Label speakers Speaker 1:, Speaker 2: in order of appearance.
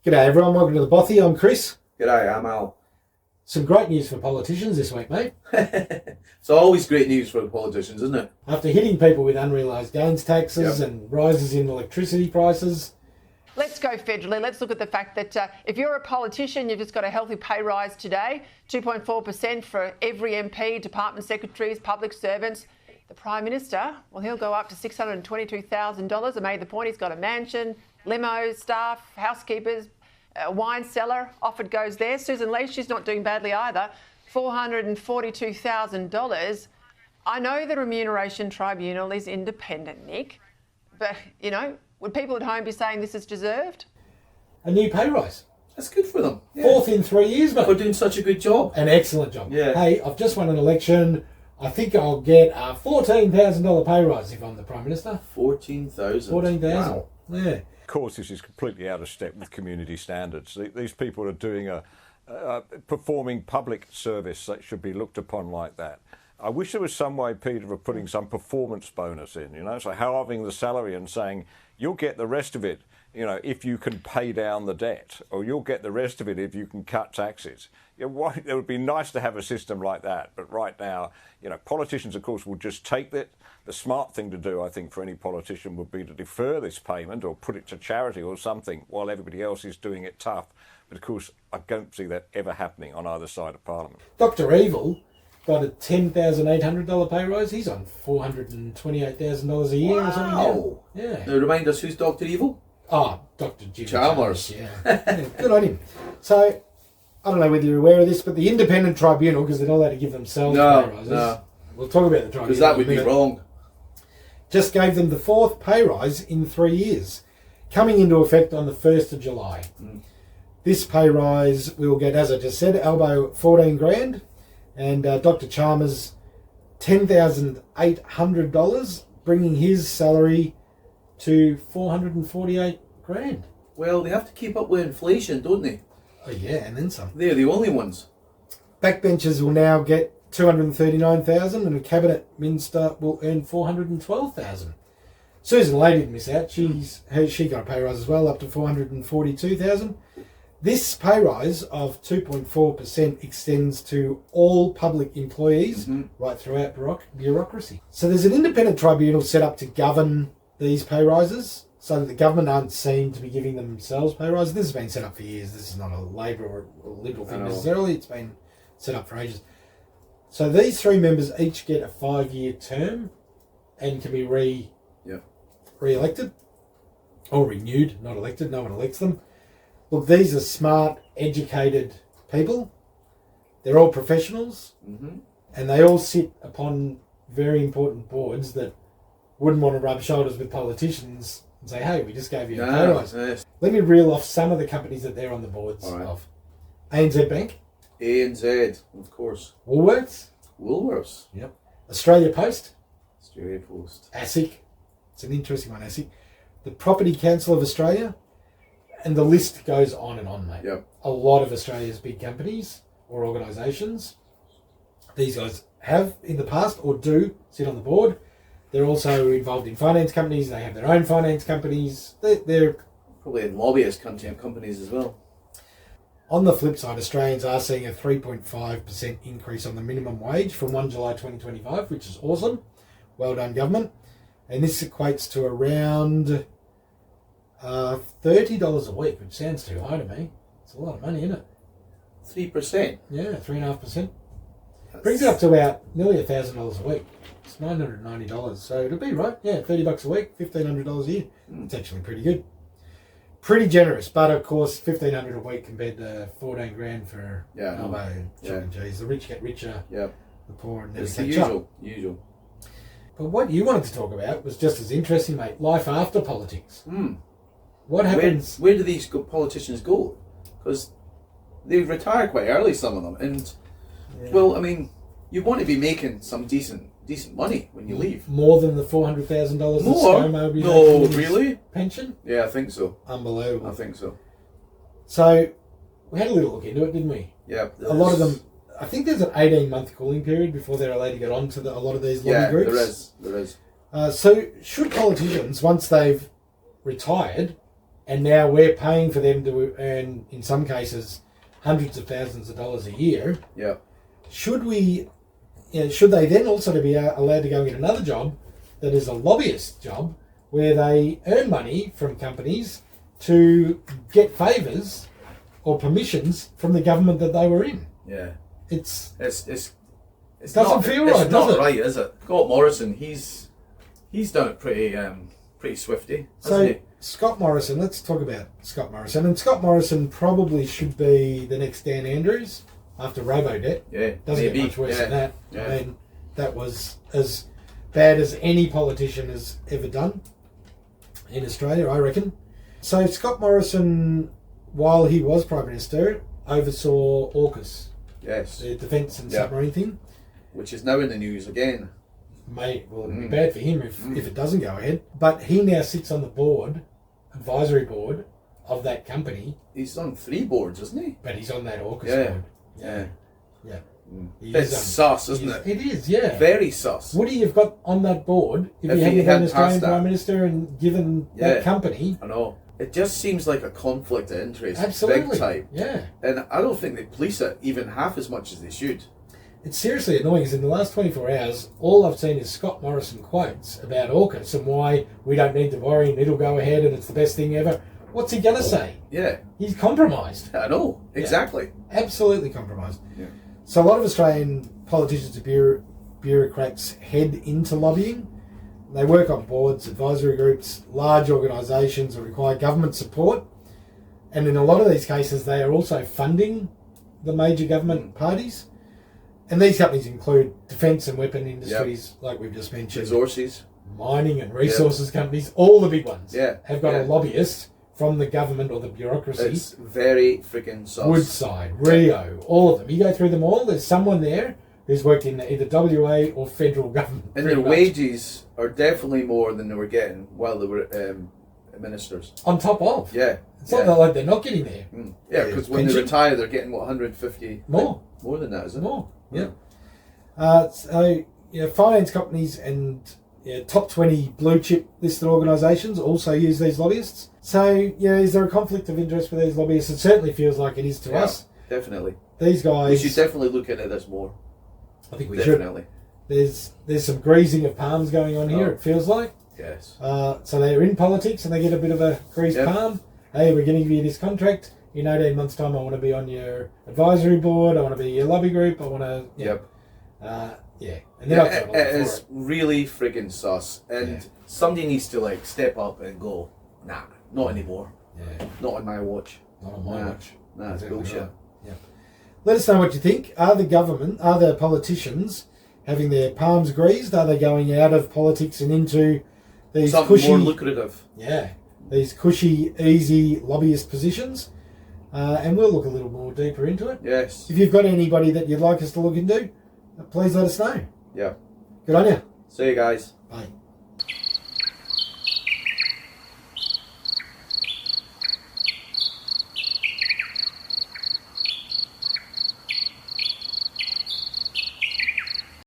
Speaker 1: G'day everyone, welcome to the Bothy. I'm Chris.
Speaker 2: G'day, I'm Al.
Speaker 1: Some great news for politicians this week, mate.
Speaker 2: It's always great news for the politicians, isn't it?
Speaker 1: After hitting people with unrealised gains taxes and rises in electricity prices.
Speaker 3: Let's go federally. Let's look at the fact that if you're a politician, you've just got a healthy pay rise today, 2.4% for every MP, department secretaries, public servants. The Prime Minister, well, he'll go up to $622,000. I made the point, he's got a mansion, limos, staff, housekeepers, a wine cellar, off it goes there. Susan Lee, she's not doing badly either, $442,000. I know the Remuneration Tribunal is independent, Nick, but, you know, would people at home be saying this is deserved?
Speaker 1: A new pay rise.
Speaker 2: That's good for them. Yeah.
Speaker 1: Fourth in 3 years, mate.
Speaker 2: For doing such a good job.
Speaker 1: An excellent job.
Speaker 2: Yeah.
Speaker 1: Hey, I've just won an election. I think I'll get a $14,000 pay rise if I'm the Prime Minister.
Speaker 2: 14,000.
Speaker 1: 14,000.
Speaker 2: Wow.
Speaker 1: Yeah.
Speaker 4: Of course, this is completely out of step with community standards. These people are doing performing public service that should be looked upon like that. I wish there was some way, Peter, of putting some performance bonus in, so halving the salary and saying, you'll get the rest of it, if you can pay down the debt, or you'll get the rest of it if you can cut taxes. It would be nice to have a system like that, but right now, politicians, of course, will just take that. The smart thing to do, I think, for any politician would be to defer this payment or put it to charity or something while everybody else is doing it tough. But, of course, I don't see that ever happening on either side of Parliament.
Speaker 1: Dr. Evil got a $10,800 pay rise. He's on $428,000 a year or something now. Yeah.
Speaker 2: Now remind us, who's Dr. Evil?
Speaker 1: Oh, Dr. Jim
Speaker 2: Chalmers.
Speaker 1: Yeah. Good on him. So, I don't know whether you're aware of this, but the Independent Tribunal, because they're not allowed to give themselves pay rises.
Speaker 2: No.
Speaker 1: We'll talk about the tribunal.
Speaker 2: Because that would be wrong.
Speaker 1: Just gave them the fourth pay rise in 3 years, coming into effect on the 1st of July. This pay rise will get, as I just said, Albo 14 grand, and Dr. Chalmers $10,800, bringing his salary to 448 grand.
Speaker 2: Well, they have to keep up with inflation, don't they?
Speaker 1: Oh yeah, and then some.
Speaker 2: They're the only ones.
Speaker 1: Backbenchers will now get 239,000, and a cabinet minister will earn 412,000. Susan Lee didn't miss out. She got a pay rise as well, up to 442,000. This pay rise of 2.4% extends to all public employees right throughout bureaucracy. So there's an independent tribunal set up to govern these pay rises, so that the government aren't seen to be giving themselves pay rises. This has been set up for years. This is not a Labor or a Liberal thing necessarily. It's been set up for ages. So these three members each get a 5-year term and can be re-elected or renewed, not elected. No one elects them. Look, these are smart, educated people. They're all professionals, and they all sit upon very important boards that wouldn't want to rub shoulders with politicians and say, hey, we just gave you a pay rise.
Speaker 2: Yes.
Speaker 1: Let me reel off some of the companies that they're on the boards of. ANZ Bank.
Speaker 2: ANZ, of course.
Speaker 1: Woolworths.
Speaker 2: Woolworths.
Speaker 1: Yep. Australia Post.
Speaker 2: Australia Post.
Speaker 1: ASIC. It's an interesting one, ASIC. The Property Council of Australia. And the list goes on and on, mate.
Speaker 2: Yep.
Speaker 1: A lot of Australia's big companies or organisations, these guys have in the past or do sit on the board. They're also involved in finance companies. They have their own finance companies. They're
Speaker 2: probably in lobbyist companies as well.
Speaker 1: On the flip side, Australians are seeing a 3.5% increase on the minimum wage from 1 July 2025, which is awesome. Well done, government. And this equates to around $30 a week, which sounds too high to me. It's a lot of money, isn't it?
Speaker 2: 3%?
Speaker 1: Yeah, 3.5%. Brings it up to about nearly $1,000 a week. It's $990, so it'll be right. Yeah, $30 a week, $1,500 a year. It's actually pretty good. Pretty generous, but of course, $1,500 a week compared to 14 grand for Cheese. The rich get richer.
Speaker 2: Yeah.
Speaker 1: The poor never
Speaker 2: It's the
Speaker 1: catch up.
Speaker 2: usual.
Speaker 1: But what you wanted to talk about was just as interesting, mate. Life after politics. What happens?
Speaker 2: Where do these politicians go? Because they retire quite early, some of them, and well, I mean, you want to be making some decent money when you leave.
Speaker 1: More than the $400,000
Speaker 2: More?
Speaker 1: ScoMo be
Speaker 2: No,
Speaker 1: making in his
Speaker 2: really?
Speaker 1: pension?
Speaker 2: Yeah, I think so.
Speaker 1: Unbelievable.
Speaker 2: I think so.
Speaker 1: So we had a little look into it, didn't we?
Speaker 2: Yeah.
Speaker 1: A lot of them. I think there's an 18-month cooling period before they're allowed to get on to a lot of these lobby groups.
Speaker 2: There is.
Speaker 1: So should politicians, once they've retired, and now we're paying for them to earn, in some cases, hundreds of thousands of dollars a year.
Speaker 2: Yeah.
Speaker 1: Should they then also be allowed to go and get another job that is a lobbyist job where they earn money from companies to get favours or permissions from the government that they were in?
Speaker 2: Yeah.
Speaker 1: It's
Speaker 2: It's
Speaker 1: doesn't
Speaker 2: not,
Speaker 1: feel
Speaker 2: it's
Speaker 1: right,
Speaker 2: not
Speaker 1: does it?
Speaker 2: right, is it? Scott Morrison, he's done it pretty swifty, hasn't
Speaker 1: so
Speaker 2: he?
Speaker 1: Scott Morrison. Let's talk about Scott Morrison. And Scott Morrison probably should be the next Dan Andrews after Robodebt.
Speaker 2: Yeah,
Speaker 1: Doesn't
Speaker 2: maybe.
Speaker 1: get much worse than that.
Speaker 2: Yeah.
Speaker 1: I mean, that was as bad as any politician has ever done in Australia, I reckon. So Scott Morrison, while he was Prime Minister, oversaw AUKUS,
Speaker 2: Yes,
Speaker 1: the defence and
Speaker 2: Yeah.
Speaker 1: submarine thing.
Speaker 2: which is now in the news again.
Speaker 1: It'll be bad for him if it doesn't go ahead. But he now sits on the advisory board of that company,
Speaker 2: He's on 3 boards, isn't he?
Speaker 1: but he's on that AUKUS
Speaker 2: Yeah.
Speaker 1: board.
Speaker 2: Yeah.
Speaker 1: Yeah. He
Speaker 2: It's
Speaker 1: is,
Speaker 2: sus, isn't it?
Speaker 1: It is, yeah.
Speaker 2: Very sus.
Speaker 1: What do you've got on that board if you
Speaker 2: If
Speaker 1: hadn't
Speaker 2: he
Speaker 1: been
Speaker 2: hadn't
Speaker 1: Australian
Speaker 2: passed that.
Speaker 1: Prime Minister and given
Speaker 2: Yeah.
Speaker 1: that company?
Speaker 2: I know. It just seems like a conflict of interest,
Speaker 1: Absolutely.
Speaker 2: big time.
Speaker 1: Yeah.
Speaker 2: And I don't think they police it even half as much as they should.
Speaker 1: It's seriously annoying because in the last 24 hours, all I've seen is Scott Morrison quotes about AUKUS and why we don't need to worry and it'll go ahead and it's the best thing ever. What's he going to say?
Speaker 2: Yeah,
Speaker 1: He's compromised.
Speaker 2: I know. Exactly.
Speaker 1: Absolutely compromised.
Speaker 2: Yeah.
Speaker 1: So a lot of Australian politicians and bureaucrats head into lobbying. They work on boards, advisory groups, large organisations that require government support. And in a lot of these cases, they are also funding the major government parties. And these companies include defence and weapon industries, like we've just mentioned,
Speaker 2: Resources.
Speaker 1: mining and resources companies, all the big ones
Speaker 2: Yeah,
Speaker 1: have got
Speaker 2: yeah.
Speaker 1: a lobbyist from the government or the bureaucracy.
Speaker 2: It's very freaking sus.
Speaker 1: Woodside, Rio, all of them. You go through them all, there's someone there who's worked in either WA or federal government.
Speaker 2: And
Speaker 1: pretty
Speaker 2: their
Speaker 1: much.
Speaker 2: wages are definitely more than they were getting while they were ministers.
Speaker 1: On top of.
Speaker 2: Yeah.
Speaker 1: It's not like they're not getting there.
Speaker 2: Yeah, because when they
Speaker 1: Pension?
Speaker 2: retire, they're getting, 150?
Speaker 1: More.
Speaker 2: More than that, isn't it?
Speaker 1: More, yeah. Finance companies and top 20 blue chip listed organisations also use these lobbyists. So, is there a conflict of interest with these lobbyists? It certainly feels like it is to
Speaker 2: Yeah,
Speaker 1: us.
Speaker 2: Definitely.
Speaker 1: These guys,
Speaker 2: We should definitely look at this more.
Speaker 1: I think we should.
Speaker 2: Definitely.
Speaker 1: There's some greasing of palms going on here,
Speaker 2: Oh.
Speaker 1: it feels like.
Speaker 2: Yes.
Speaker 1: So they're in politics and they get a bit of a greased
Speaker 2: Yep.
Speaker 1: palm. Hey, we're going to give you this contract. In 18 months' time, I want to be on your advisory board. I want to be your lobby group. I want to.
Speaker 2: Yep.
Speaker 1: And they're not
Speaker 2: Yeah,
Speaker 1: going to
Speaker 2: it is really friggin' sus. And
Speaker 1: Yeah.
Speaker 2: somebody needs to step up and go, nah, not anymore.
Speaker 1: Yeah,
Speaker 2: Not on my watch.
Speaker 1: not on my
Speaker 2: Nah.
Speaker 1: watch.
Speaker 2: Nah, it's
Speaker 1: Exactly
Speaker 2: bullshit.
Speaker 1: right. Yeah. Let us know what you think. Are the politicians having their palms greased? Are they going out of politics and into these
Speaker 2: Something
Speaker 1: cushy,
Speaker 2: more lucrative.
Speaker 1: these cushy, easy lobbyist positions? And we'll look a little more deeper into it.
Speaker 2: Yes.
Speaker 1: If you've got anybody that you'd like us to look into, please let us know.
Speaker 2: Yeah.
Speaker 1: Good on you.
Speaker 2: See you guys.
Speaker 1: Bye.